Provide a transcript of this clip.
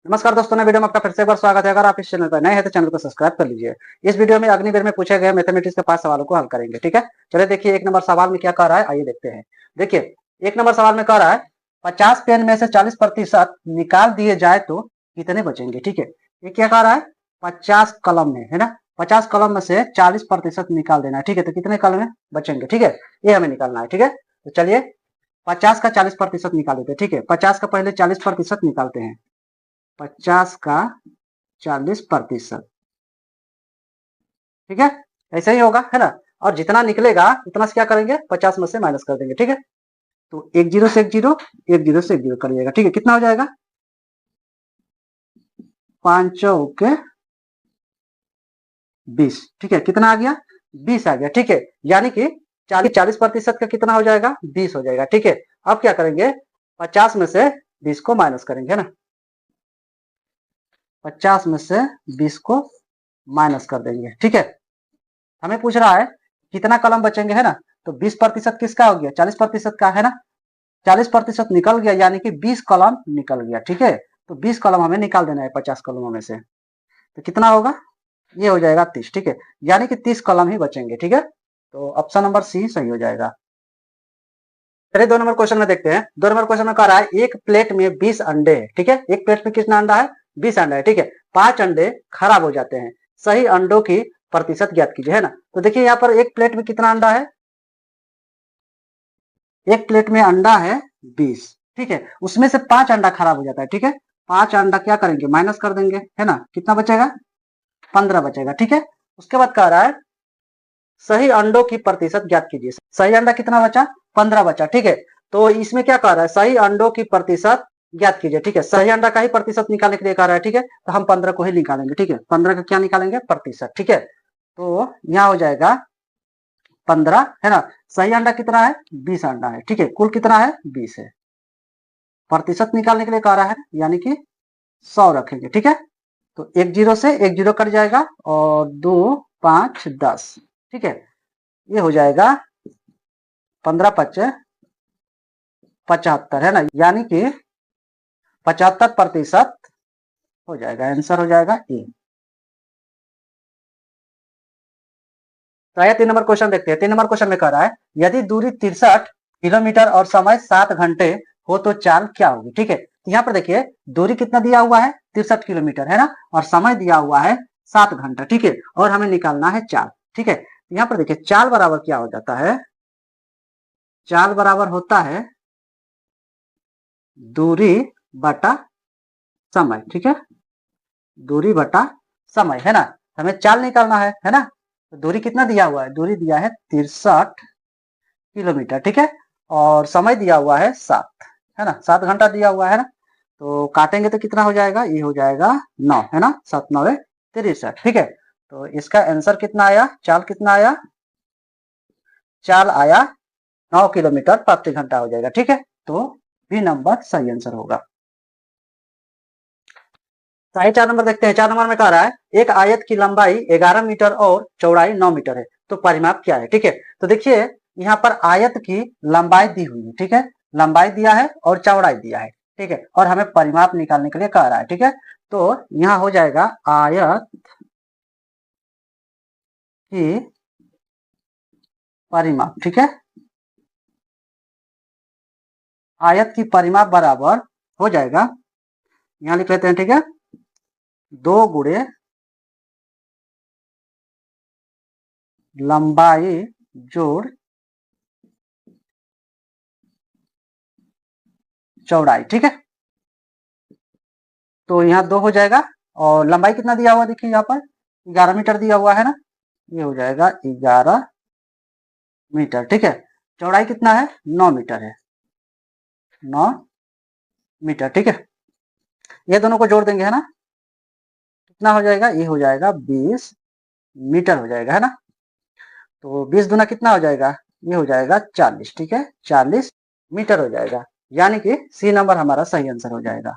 नमस्कार दोस्तों, नए वीडियो में आपका फिर से एक बार स्वागत है। अगर आप इस चैनल पर नए हैं तो चैनल को सब्सक्राइब कर लीजिए। इस वीडियो में अग्निवीर में पूछे गए मैथमेटिक्स के 5 सवालों को हल करेंगे। ठीक है, चलिए देखिए एक नंबर सवाल में क्या कह रहा है, आइए देखते हैं। देखिए एक नंबर सवाल में कह रहा है 50 पेन में से 40% निकाल दिए जाए तो कितने बचेंगे। ठीक है, ये क्या कह रहा है, 50 कलम में है ना, 50 कलम में से 40% निकाल देना है। ठीक है, तो कितने कलम में बचेंगे, ठीक है, ये हमें निकालना है। ठीक है, तो चलिए 50 का 40% निकाल देते हैं। ठीक है, 50 का पहले 40% निकालते हैं। 50 का 40%, ठीक है, ऐसे ही होगा है ना। और जितना निकलेगा उतना से क्या करेंगे, 50 में से माइनस कर देंगे। ठीक है, तो एक जीरो से एक जीरो, एक जीरो से एक जीरो करिएगा। ठीक है, कितना हो जाएगा, 5 के 20। ठीक है, कितना आ गया, 20 आ गया। ठीक है, यानी कि 40% का कितना हो जाएगा, 20 हो जाएगा। ठीक है, अब क्या करेंगे, 50 में से 20 को माइनस करेंगे है ना, 50 में से 20 को माइनस कर देंगे। ठीक है, हमें पूछ रहा है कितना कलम बचेंगे है ना, तो 20% किसका हो गया, 40% का है ना, 40% निकल गया, यानी कि 20 कलम निकल गया। ठीक है, तो 20 कलम हमें निकाल देना है 50 कलमों में से, तो कितना होगा, ये हो जाएगा 30। ठीक है, यानी कि 30 कलम ही बचेंगे। ठीक है, तो ऑप्शन नंबर सी सही हो जाएगा। चलिए 2 नंबर क्वेश्चन में देखते हैं। 2 नंबर क्वेश्चन में कह रहा है एक प्लेट में 20 अंडे है। ठीक है, एक प्लेट में कितना अंडा है, 20 अंडा है। ठीक है, 5 अंडे खराब हो जाते हैं, सही अंडों की प्रतिशत ज्ञात कीजिए है ना। तो देखिए यहाँ पर एक प्लेट में कितना अंडा है, एक प्लेट में अंडा है 20। ठीक है, उसमें से 5 अंडा खराब हो जाता है। ठीक है, 5 अंडा क्या करेंगे, माइनस कर देंगे है ना, कितना बचेगा, 15 बचेगा। ठीक है, उसके बाद कह रहा है सही अंडों की प्रतिशत ज्ञात कीजिए। सही अंडा कितना बचा, 15 बचा। ठीक है, तो इसमें क्या कह रहा है, सही अंडों की प्रतिशत ज्ञात कीजिए। ठीक है, सही अंडा का ही प्रतिशत निकालने के लिए कह रहा है। ठीक है, तो हम 15 को ही निकालेंगे। ठीक है, 15 का क्या निकालेंगे, प्रतिशत। ठीक है, तो यहाँ हो जाएगा 15 है ना, सही अंडा कितना है, 20 अंडा है। ठीक है, कुल कितना है, 20 है, प्रतिशत निकालने के लिए कह रहा है, यानी कि 100 रखेंगे। ठीक है, तो एक जीरो से एक जीरो कट जाएगा और 2 5 10। ठीक है, ये हो जाएगा 15 5 75 है ना, यानी कि 75% हो जाएगा, आंसर हो जाएगा ए। तो आइए 3 नंबर क्वेश्चन देखते हैं। 3 नंबर क्वेश्चन में कह रहा है यदि दूरी 63 किलोमीटर और समय 7 घंटे हो तो चाल क्या होगी। ठीक है, यहाँ पर देखिए दूरी कितना दिया हुआ है, 63 किलोमीटर है ना, और समय दिया हुआ है 7 घंटा। ठीक है, और हमें निकालना है चाल। ठीक है, यहाँ पर देखिए चाल बराबर क्या हो जाता है, चाल बराबर होता है दूरी बटा समय। ठीक है, दूरी बटा समय है ना, हमें चाल निकालना है ना। तो दूरी कितना दिया हुआ है, दूरी दिया है 63 किलोमीटर। ठीक है, और समय दिया हुआ है 7 है ना, 7 घंटा दिया हुआ है ना, तो काटेंगे तो कितना हो जाएगा, ये हो जाएगा 9 है ना, 7 9 63। ठीक है, तो इसका आंसर कितना आया, चाल कितना आया, चाल आया 9 किलोमीटर प्रति घंटा हो जाएगा। ठीक है, तो बी नंबर सही आंसर होगा। साढ़े 4 नंबर देखते हैं। 4 नंबर में कह रहा है एक आयत की लंबाई 11 मीटर और चौड़ाई 9 मीटर है, तो परिमाप क्या है। ठीक है, तो देखिए यहाँ पर आयत की लंबाई दी हुई है। ठीक है, लंबाई दिया है और चौड़ाई दिया है। ठीक है, और हमें परिमाप निकालने के लिए कह रहा है। ठीक है, तो यहाँ हो जाएगा आयत की परिमाप। ठीक है, आयत की परिमाप बराबर हो जाएगा, यहाँ लिख लेते हैं। ठीक है, 2 गुणे लंबाई जोड़ चौड़ाई। ठीक है, तो यहाँ 2 हो जाएगा, और लंबाई कितना दिया हुआ देखिए यहाँ पर 11 मीटर दिया हुआ है ना, ये हो जाएगा 11 मीटर। ठीक है, चौड़ाई कितना है, 9 मीटर है, 9 मीटर। ठीक है, ये दोनों को जोड़ देंगे है ना, कितना हो जाएगा, ये हो जाएगा 20 मीटर हो जाएगा है ना, तो 20 गुना कितना हो जाएगा, ये हो जाएगा 40। ठीक है, 40 मीटर हो जाएगा, यानी कि सी नंबर हमारा सही आंसर हो जाएगा।